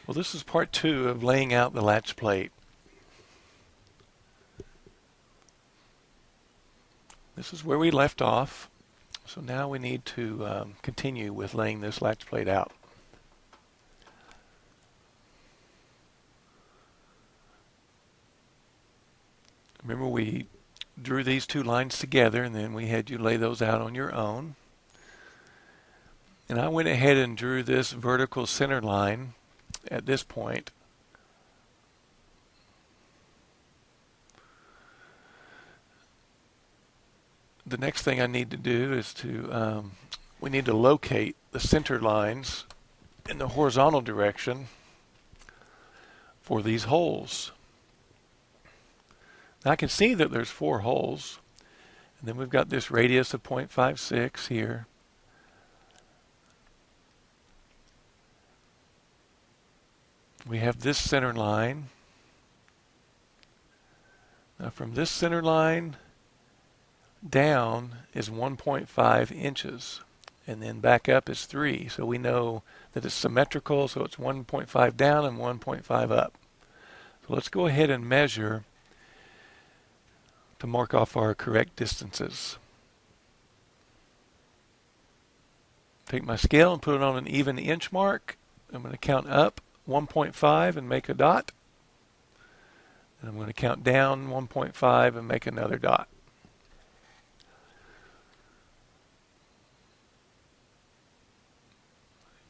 Well, this is part 2 of laying out the latch plate. This is where we left off. So now we need to continue with laying this latch plate out. Remember, we drew these two lines together and then we had you lay those out on your own. And I went ahead and drew this vertical center line at this point. The next thing I need to do is we need to locate the center lines in the horizontal direction for these holes. Now I can see that there's 4 holes, and then we've got this radius of 0.56 here. We have this center line. Now from this center line down is 1.5 inches, and then back up is 3. So we know that it's symmetrical, so it's 1.5 down and 1.5 up. So let's go ahead and measure to mark off our correct distances. Take my scale and put it on an even inch mark. I'm going to count up 1.5 and make a dot. And I'm going to count down 1.5 and make another dot.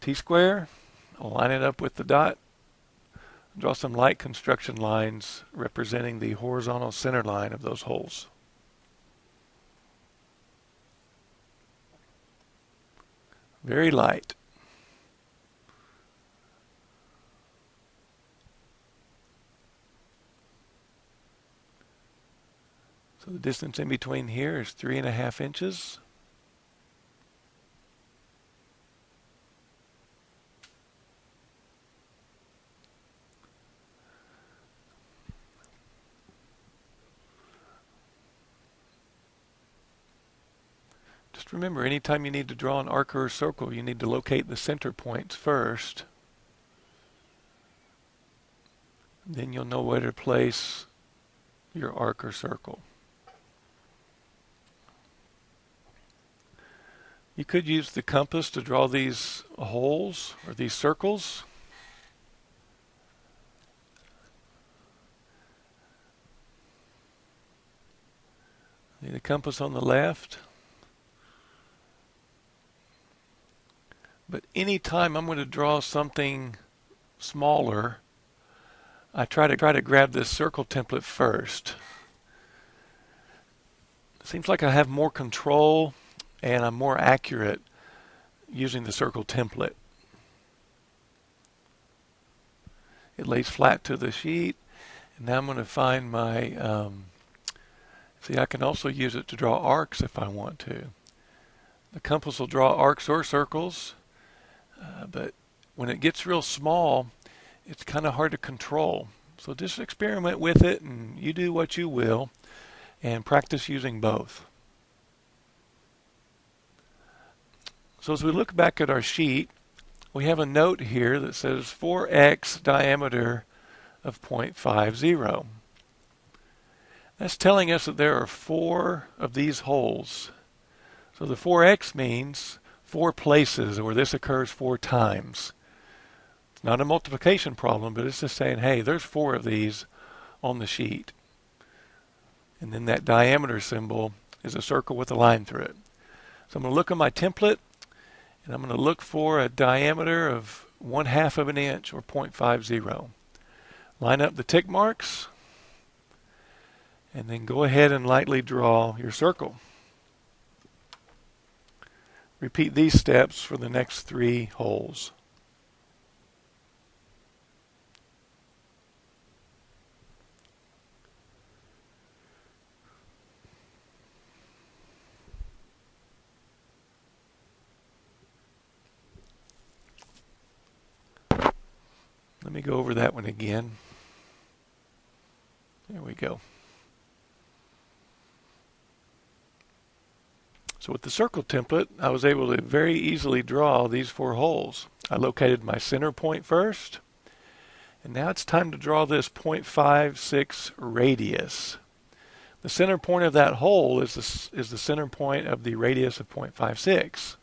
T-square, I'll line it up with the dot. Draw some light construction lines representing the horizontal center line of those holes. Very light. So the distance in between here is 3.5 inches. Just remember, anytime you need to draw an arc or a circle, you need to locate the center points first. Then you'll know where to place your arc or circle. You could use the compass to draw these holes or these circles. The compass on the left. But anytime I'm going to draw something smaller, I try to grab this circle template first. It seems like I have more control and I'm more accurate using the circle template. It lays flat to the sheet, and now I'm going to find my, see, I can also use it to draw arcs if I want to. The compass will draw arcs or circles, but when it gets real small, it's kind of hard to control. So just experiment with it, and you do what you will, and practice using both. So as we look back at our sheet, we have a note here that says 4x diameter of 0.50. That's telling us that there are 4 of these holes. So the 4x means 4 places where this occurs 4 times. It's not a multiplication problem, but it's just saying, hey, there's 4 of these on the sheet. And then that diameter symbol is a circle with a line through it. So I'm going to look at my template, and I'm going to look for a diameter of 1/2 of an inch, or 0.50. Line up the tick marks, and then go ahead and lightly draw your circle. Repeat these steps for the next 3 holes. Let me go over that one again. There we go. So with the circle template, I was able to very easily draw these 4 holes. I located my center point first, And now it's time to draw this 0.56 radius. The center point of that hole is the center point of the radius of 0.56.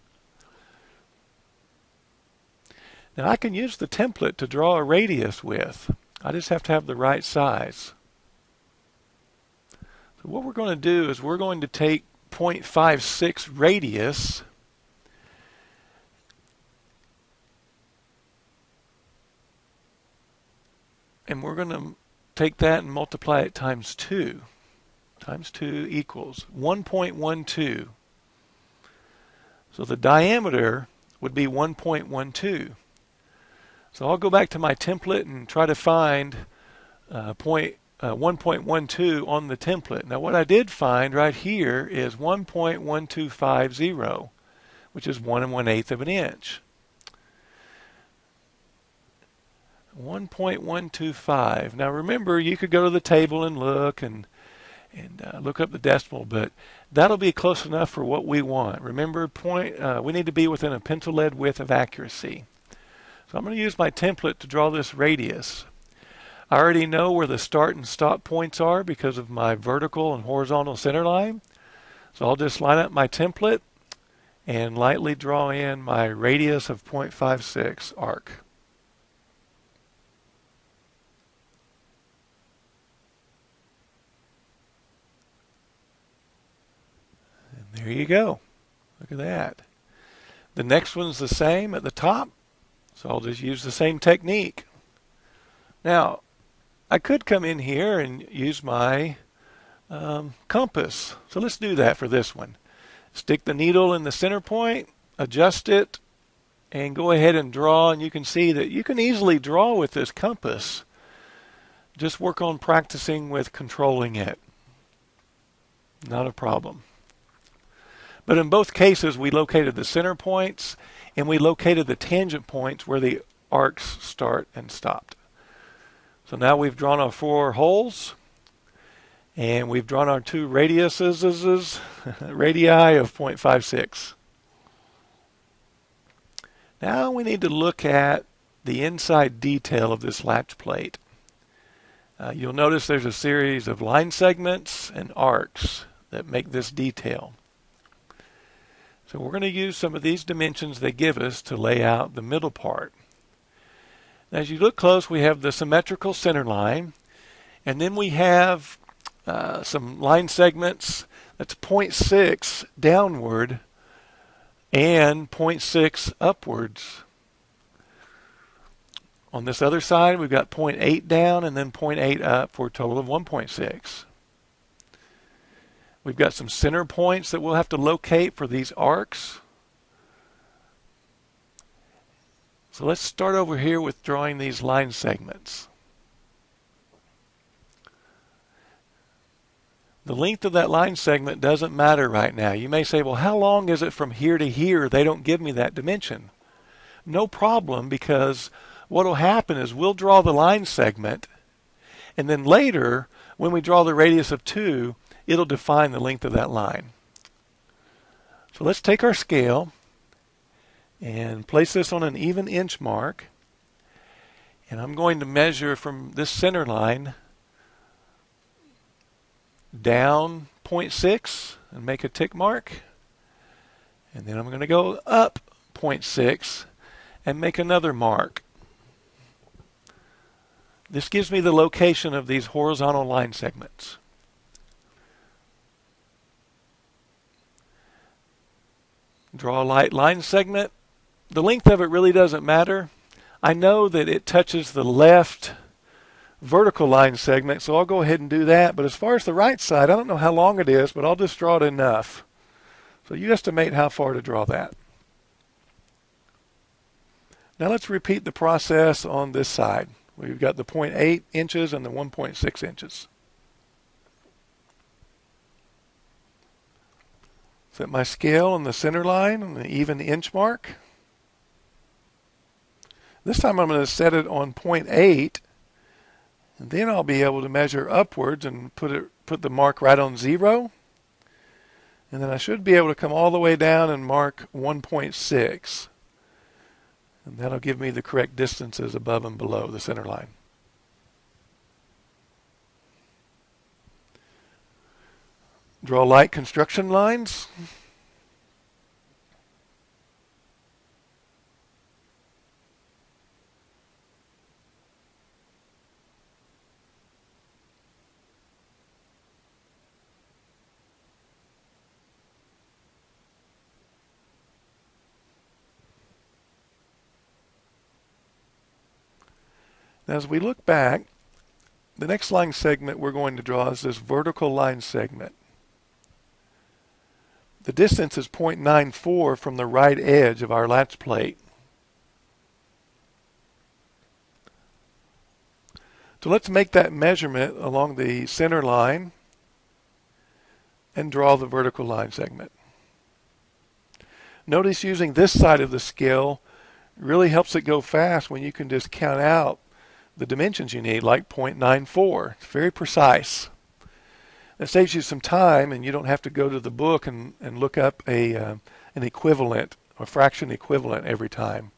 Now I can use the template to draw a radius with. I just have to have the right size. So what we're going to do is we're going to take 0.56 radius and we're going to take that and multiply it times 2. Times 2 equals 1.12. So the diameter would be 1.12. So I'll go back to my template and try to find 1.12 on the template. Now what I did find right here is 1.1250, which is 1 1/8 of an inch. 1.125. Now remember, you could go to the table and look and look up the decimal, but that'll be close enough for what we want. Remember, we need to be within a pencil lead width of accuracy. So I'm going to use my template to draw this radius. I already know where the start and stop points are because of my vertical and horizontal center line. So I'll just line up my template and lightly draw in my radius of 0.56 arc. And there you go. Look at that. The next one's the same at the top. So I'll just use the same technique. Now, I could come in here and use my compass. So let's do that for this one. Stick the needle in the center point, adjust it, and go ahead and draw. And you can see that you can easily draw with this compass. Just work on practicing with controlling it. Not a problem. But in both cases, we located the center points and we located the tangent points where the arcs start and stopped. So now we've drawn our 4 holes and we've drawn our 2 radiuses, radii of 0.56. Now we need to look at the inside detail of this latch plate. You'll notice there's a series of line segments and arcs that make this detail. So we're going to use some of these dimensions they give us to lay out the middle part. Now, as you look close, we have the symmetrical center line, and then we have some line segments that's 0.6 downward and 0.6 upwards. On this other side, we've got 0.8 down and then 0.8 up for a total of 1.6. We've got some center points that we'll have to locate for these arcs. So let's start over here with drawing these line segments. The length of that line segment doesn't matter right now. You may say, well, how long is it from here to here? They don't give me that dimension. No problem, because what will happen is we'll draw the line segment, and then later, when we draw the radius of 2, it'll define the length of that line. So let's take our scale and place this on an even inch mark. And I'm going to measure from this center line down 0.6 and make a tick mark. And then I'm going to go up 0.6 and make another mark. This gives me the location of these horizontal line segments. Draw a light line segment. The length of it really doesn't matter. I know that it touches the left vertical line segment, so I'll go ahead and do that. But as far as the right side, I don't know how long it is, but I'll just draw it enough. So you estimate how far to draw that. Now let's repeat the process on this side. We've got the 0.8 inches and the 1.6 inches. Set my scale on the center line on the even inch mark. This time I'm going to set it on 0.8, and then I'll be able to measure upwards and put the mark right on 0. And then I should be able to come all the way down and mark 1.6. And that'll give me the correct distances above and below the center line. Draw light construction lines. Now as we look back, the next line segment we're going to draw is this vertical line segment. The distance is 0.94 from the right edge of our latch plate. So let's make that measurement along the center line and draw the vertical line segment. Notice using this side of the scale really helps it go fast when you can just count out the dimensions you need, like 0.94. It's very precise. It saves you some time, and you don't have to go to the book and look up an equivalent, a fraction equivalent every time.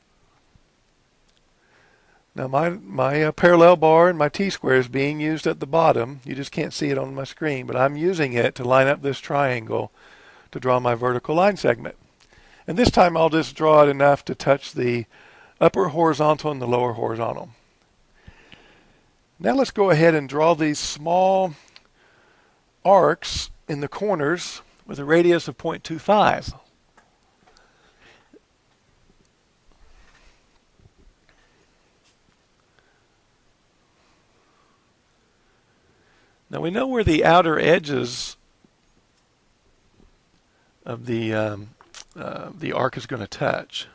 Now my parallel bar and my t-square is being used at the bottom. You just can't see it on my screen, but I'm using it to line up this triangle to draw my vertical line segment. And this time I'll just draw it enough to touch the upper horizontal and the lower horizontal. Now let's go ahead and draw these small arcs in the corners with a radius of 0.25. Now we know where the outer edges of the arc is going to touch.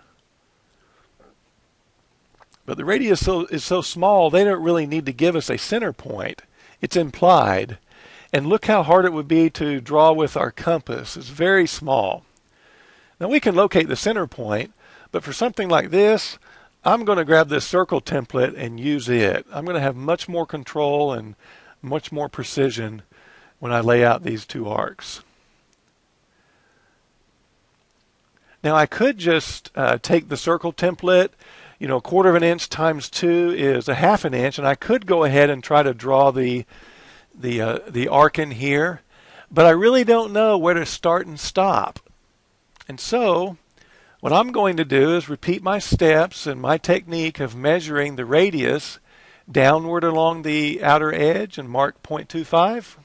But the radius is so small, they don't really need to give us a center point. It's implied. And look how hard it would be to draw with our compass. It's very small. Now we can locate the center point, but for something like this, I'm going to grab this circle template and use it. I'm going to have much more control and much more precision when I lay out these two arcs. Now I could just take the circle template, a 1/4 inch times 2 is 1/2 inch, and I could go ahead and try to draw the arc in here, but I really don't know where to start and stop. And so what I'm going to do is repeat my steps and my technique of measuring the radius downward along the outer edge and mark 0.25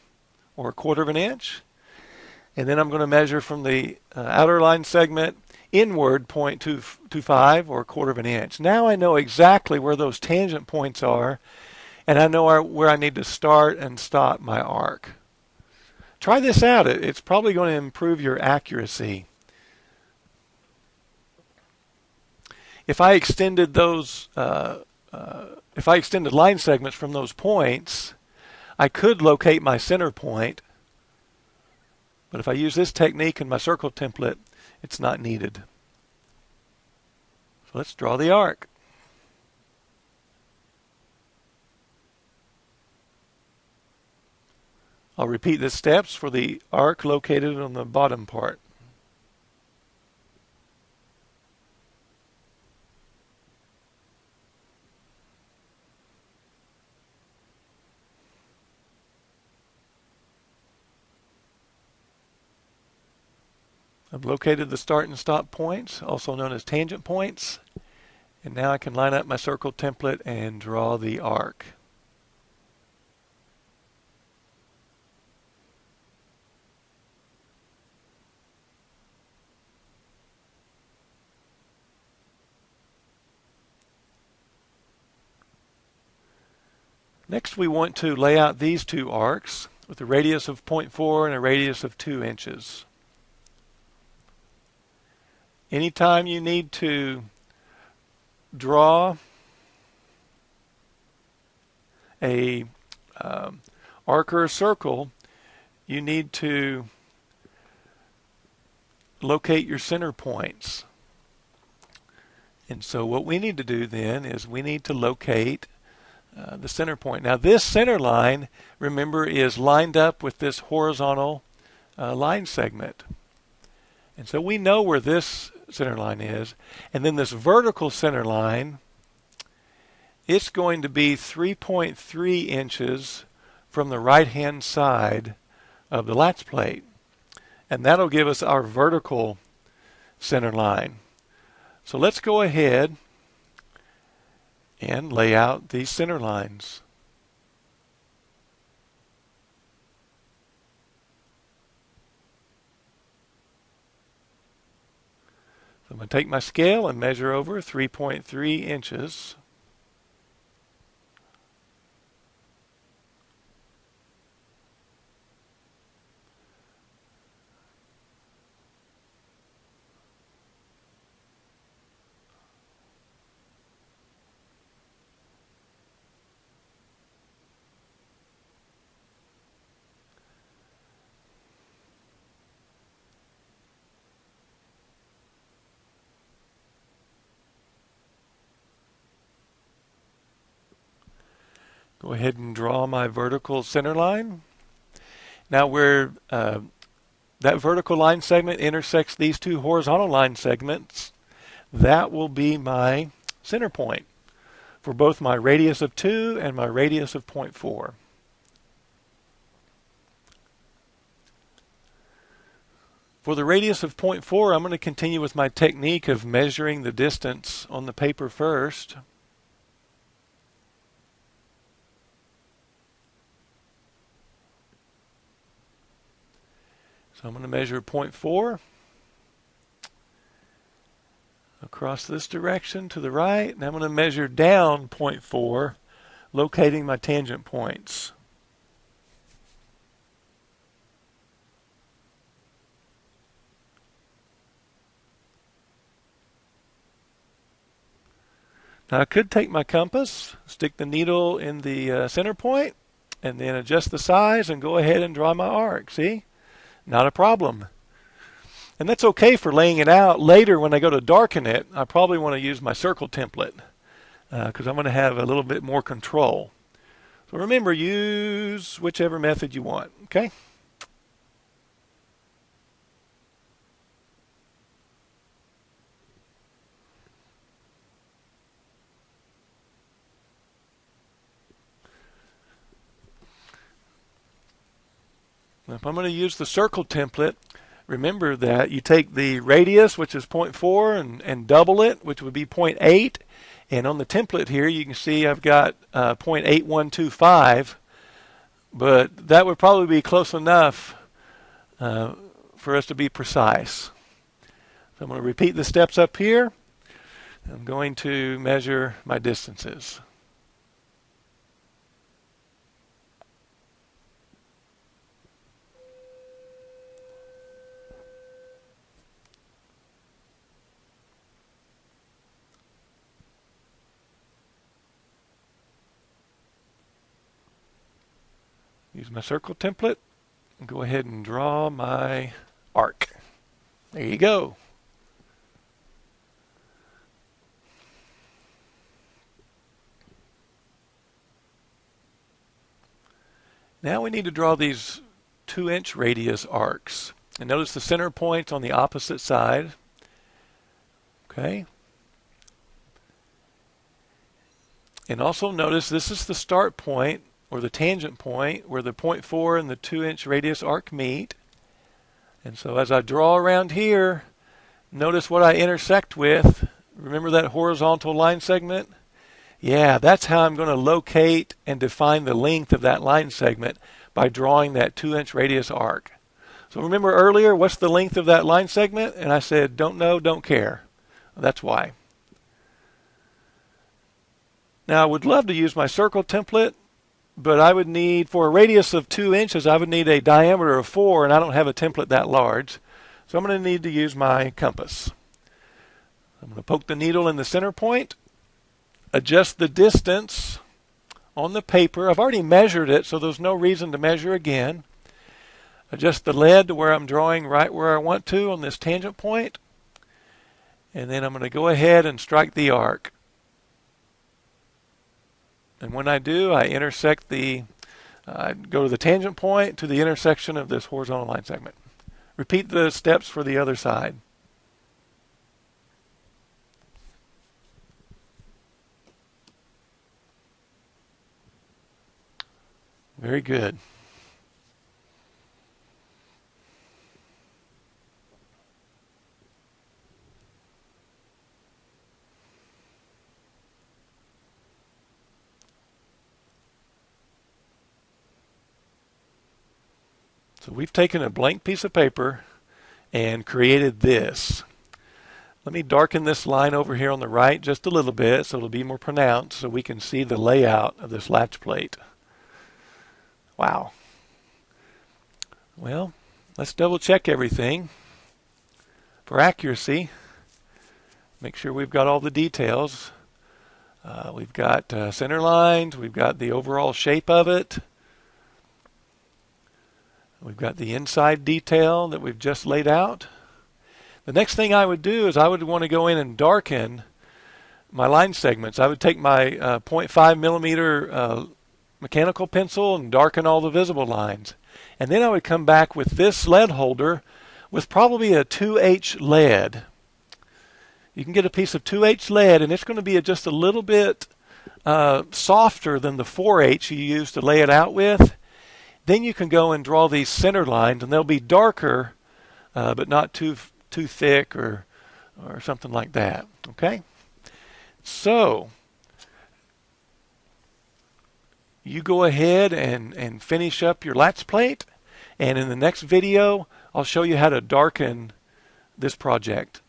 or 1/4 inch. And then I'm going to measure from the outer line segment inward 0.25 or 1/4 inch. Now I know exactly where those tangent points are, and I know where I need to start and stop my arc. Try this out. It's probably going to improve your accuracy. If I extended line segments from those points, I could locate my center point. But if I use this technique in my circle template, it's not needed. So let's draw the arc. I'll repeat the steps for the arc located on the bottom part. I've located the start and stop points, also known as tangent points, and now I can line up my circle template and draw the arc. Next we want to lay out these two arcs with a radius of 0.4 and a radius of 2 inches. Anytime you need to draw a arc or a circle, you need to locate your center points. And so what we need to do then is we need to locate the center point. Now this center line, remember, is lined up with this horizontal line segment. And so we know where this center line is. And then this vertical center line, it's going to be 3.3 inches from the right-hand side of the latch plate. and that'll give us our vertical center line. So let's go ahead and lay out these center lines. So I'm going to take my scale and measure over 3.3 inches. Go ahead and draw my vertical center line. Now where that vertical line segment intersects these two horizontal line segments, that will be my center point for both my radius of 2 and my radius of 0.4. For the radius of 0.4, I'm going to continue with my technique of measuring the distance on the paper first. So I'm going to measure 0.4 across this direction to the right, and I'm going to measure down 0.4, locating my tangent points. Now I could take my compass, stick the needle in the center point, and then adjust the size and go ahead and draw my arc. See? Not a problem. And that's okay for laying it out. Later when I go to darken it, I probably want to use my circle template because I'm going to have a little bit more control. So remember, use whichever method you want. Okay? Now, if I'm going to use the circle template, remember that you take the radius, which is 0.4, and double it, which would be 0.8. And on the template here, you can see I've got 0.8125, but that would probably be close enough for us to be precise. So I'm going to repeat the steps up here. I'm going to measure my distances. Use my circle template and go ahead and draw my arc. There you go. Now we need to draw these 2-inch radius arcs. And notice the center point on the opposite side. Okay. And also notice this is the start point, or the tangent point, where the 0.4 and the 2-inch radius arc meet. And so as I draw around here, notice what I intersect with. Remember that horizontal line segment? Yeah, that's how I'm going to locate and define the length of that line segment, by drawing that 2-inch radius arc. So remember earlier, what's the length of that line segment? And I said, don't know, don't care. That's why. Now I would love to use my circle template, but I would need, for a radius of 2 inches, I would need a diameter of 4, and I don't have a template that large. So I'm going to need to use my compass. I'm going to poke the needle in the center point, adjust the distance on the paper. I've already measured it, so there's no reason to measure again. Adjust the lead to where I'm drawing right where I want to on this tangent point. And then I'm going to go ahead and strike the arc. And when I do, I intersect go to the tangent point to the intersection of this horizontal line segment. Repeat the steps for the other side. Very good. So we've taken a blank piece of paper and created this. Let me darken this line over here on the right just a little bit so it'll be more pronounced so we can see the layout of this latch plate. Wow. Well, let's double check everything for accuracy. Make sure we've got all the details. We've got center lines. We've got the overall shape of it. We've got the inside detail that we've just laid out. The next thing I would do is I would want to go in and darken my line segments. I would take my 0.5 millimeter mechanical pencil and darken all the visible lines. And then I would come back with this lead holder with probably a 2H lead. You can get a piece of 2H lead, and it's going to be just a little bit softer than the 4H you use to lay it out with. Then you can go and draw these center lines, and they'll be darker, but not too thick or something like that. Okay? So you go ahead and finish up your latch plate, and in the next video, I'll show you how to darken this project.